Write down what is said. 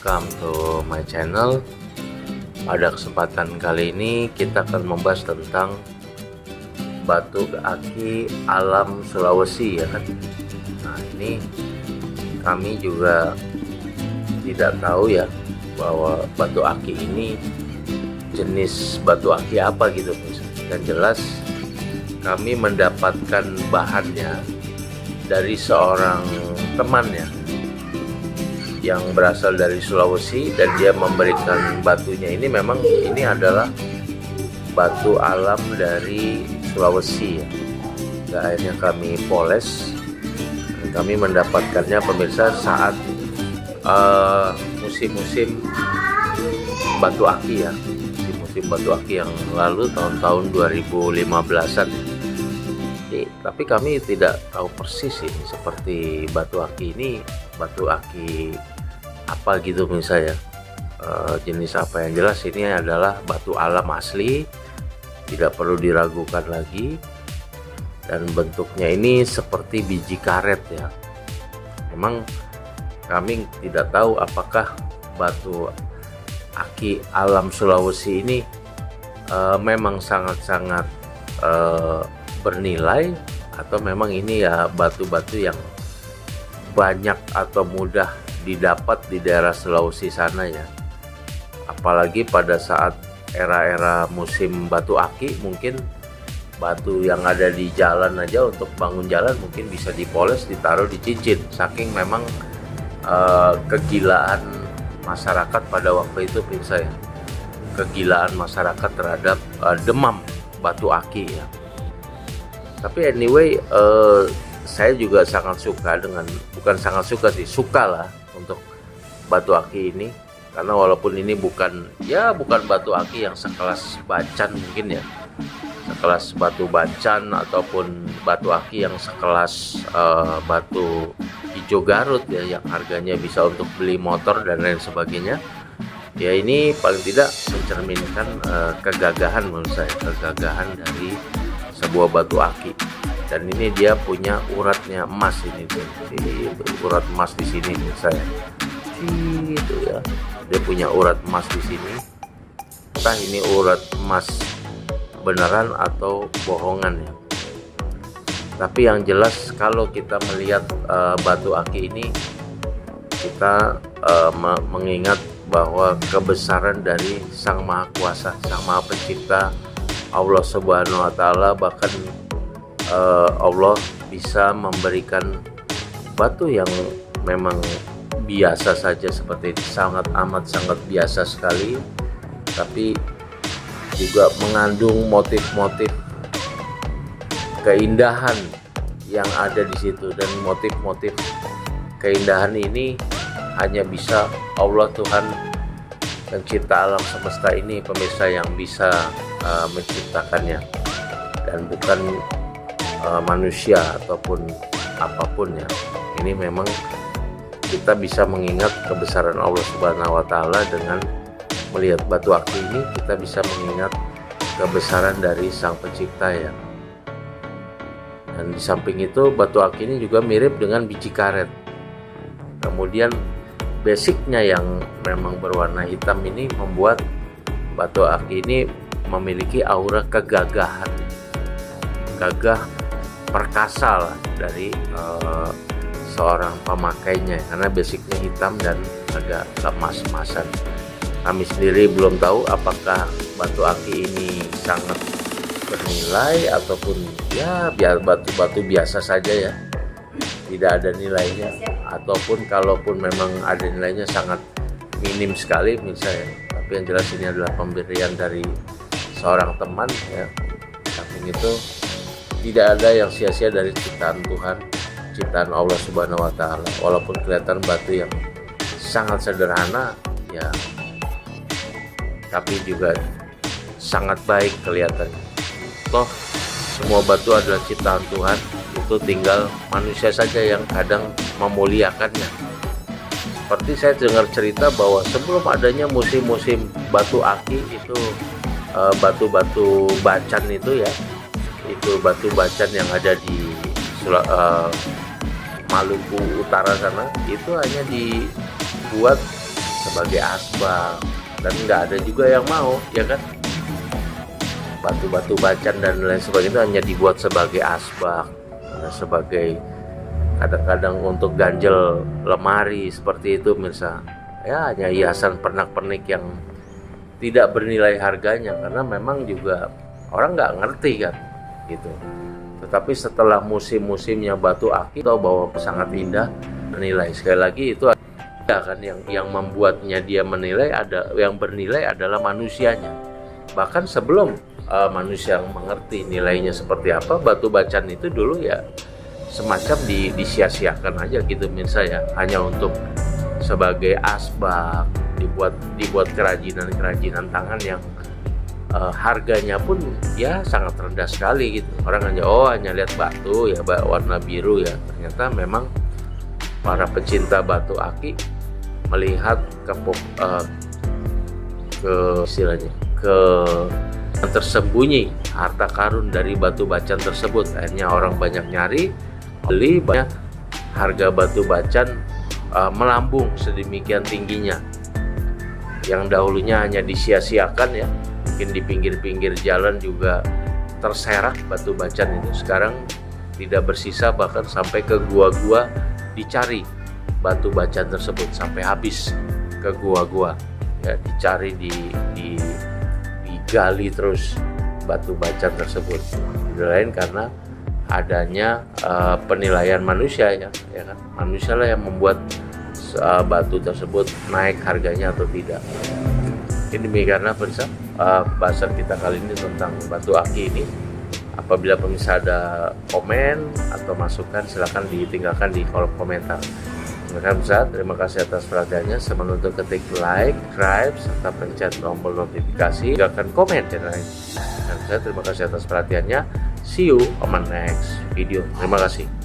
welcome to my channel. Pada kesempatan kali ini kita akan membahas tentang batu aki alam Sulawesi, ya kan. Nah, ini kami juga tidak tahu ya bahwa batu aki ini jenis batu aki apa gitu. Dan jelas kami mendapatkan bahannya dari seorang temannya yang berasal dari Sulawesi, dan dia memberikan batunya ini. Memang ini adalah batu alam dari Sulawesi ya. Dan akhirnya kami poles dan kami mendapatkannya, pemirsa, saat musim-musim batu aki ya, musim batu aki yang lalu tahun-tahun 2015-an. Tapi kami tidak tahu persis sih seperti batu aki ini batu aki apa gitu misalnya, jenis apa. Yang jelas ini adalah batu alam asli, tidak perlu diragukan lagi, dan bentuknya ini seperti biji karet ya. Memang kami tidak tahu apakah batu aki alam Sulawesi ini memang sangat-sangat bernilai, atau memang ini ya batu-batu yang banyak atau mudah didapat di daerah Sulawesi sana ya. Apalagi pada saat era-era musim batu aki, mungkin batu yang ada di jalan aja untuk bangun jalan mungkin bisa dipoles, ditaruh di cincin, saking memang kegilaan masyarakat pada waktu itu, saya kegilaan masyarakat terhadap demam batu aki ya. Tapi anyway, saya juga sangat suka dengan, bukan sangat suka sih, suka lah untuk batu aki ini, karena walaupun ini bukan batu aki yang sekelas Bacan mungkin ya, sekelas batu Bacan ataupun batu aki yang sekelas batu hijau Garut ya, yang harganya bisa untuk beli motor dan lain sebagainya. Ya, ini paling tidak mencerminkan kegagahan menurut saya, kegagahan dari sebuah batu aki. Dan ini dia punya uratnya emas ini tuh, urat emas di sini menurut saya. Gitu ya, dia punya urat emas di sini. Entah ini urat emas beneran atau bohongan ya. Tapi yang jelas kalau kita melihat batu aki ini, kita mengingat bahwa kebesaran dari Sang Maha Kuasa, Sang Maha Pencipta, Allah Subhanahu wa Ta'ala. Bahkan Allah bisa memberikan batu yang memang biasa saja seperti itu, sangat biasa sekali, tapi juga mengandung motif-motif keindahan yang ada di situ. Dan motif-motif keindahan ini hanya bisa Allah, Tuhan pencipta alam semesta ini, pemirsa, yang bisa menciptakannya, dan bukan manusia ataupun apapun ya. Ini memang kita bisa mengingat kebesaran Allah Subhanahu wa Ta'ala dengan melihat batu aki ini. Kita bisa mengingat kebesaran dari Sang Pencipta ya. Dan di samping itu, batu aki ini juga mirip dengan biji karet. Kemudian basicnya yang memang berwarna hitam ini membuat batu aki ini memiliki aura kegagahan, gagah, perkasa lah dari seorang pemakainya, karena basicnya hitam dan agak emas-emasan. Kami sendiri belum tahu apakah batu aki ini sangat bernilai ataupun ya biar batu-batu biasa saja ya, tidak ada nilainya, ataupun kalaupun memang ada nilainya sangat minim sekali misalnya. Tapi yang jelas ini adalah pemberian dari seorang teman ya. Samping itu tidak ada yang sia-sia dari ciptaan Tuhan, ciptaan Allah Subhanahu wa Ta'ala. Walaupun kelihatan batu yang sangat sederhana ya, tapi juga sangat baik kelihatannya. Toh semua batu adalah ciptaan Tuhan, itu tinggal manusia saja yang kadang memuliakannya. Seperti saya dengar cerita bahwa sebelum adanya musim-musim batu aki itu, batu-batu Bacan itu ya, itu batu Bacan yang ada di Maluku Utara sana, itu hanya dibuat sebagai asbak, dan nggak ada juga yang mau, ya kan? Batu-batu bacan dan lain sebagainya hanya dibuat sebagai asbak, sebagai kadang-kadang untuk ganjel lemari seperti itu mirsa. Ya hanya hiasan pernak-pernik yang tidak bernilai harganya, karena memang juga orang nggak ngerti kan gitu. Tetapi setelah musim-musimnya batu akik atau bahwa sangat indah, menilai sekali lagi itu ada kan yang membuatnya dia menilai, ada yang bernilai adalah manusianya. Bahkan sebelum manusia yang mengerti nilainya seperti apa, batu bacan itu dulu ya semacam disia-siakan aja gitu mirsa ya, hanya untuk sebagai asbak, dibuat kerajinan tangan yang harganya pun ya sangat rendah sekali gitu. Orang hanya lihat batu ya warna biru ya, ternyata memang para pecinta batu akik melihat ke istilahnya ke yang tersembunyi harta karun dari batu bacan tersebut. Akhirnya orang banyak nyari, beli, banyak harga batu bacan melambung sedemikian tingginya. Yang dahulunya hanya disia-siakan ya, mungkin di pinggir-pinggir jalan juga terserak batu bacan itu, sekarang tidak bersisa, bahkan sampai ke gua-gua dicari batu bacan tersebut sampai habis ke gua-gua ya, dicari digali terus batu bacan tersebut. Lain karena adanya penilaian manusia ya kan, manusia lah yang membuat batu tersebut naik harganya atau tidak. Ini demikianlah pemirsa bahasan kita kali ini tentang batu akik ini. Apabila pemirsa ada komen atau masukan, silakan ditinggalkan di kolom komentar. Terima kasih atas perhatiannya. Semoga untuk ketik like, subscribe, serta pencet tombol notifikasi, tinggalkan komen dan lain. Terima kasih atas perhatiannya. See you on my next video. Terima kasih.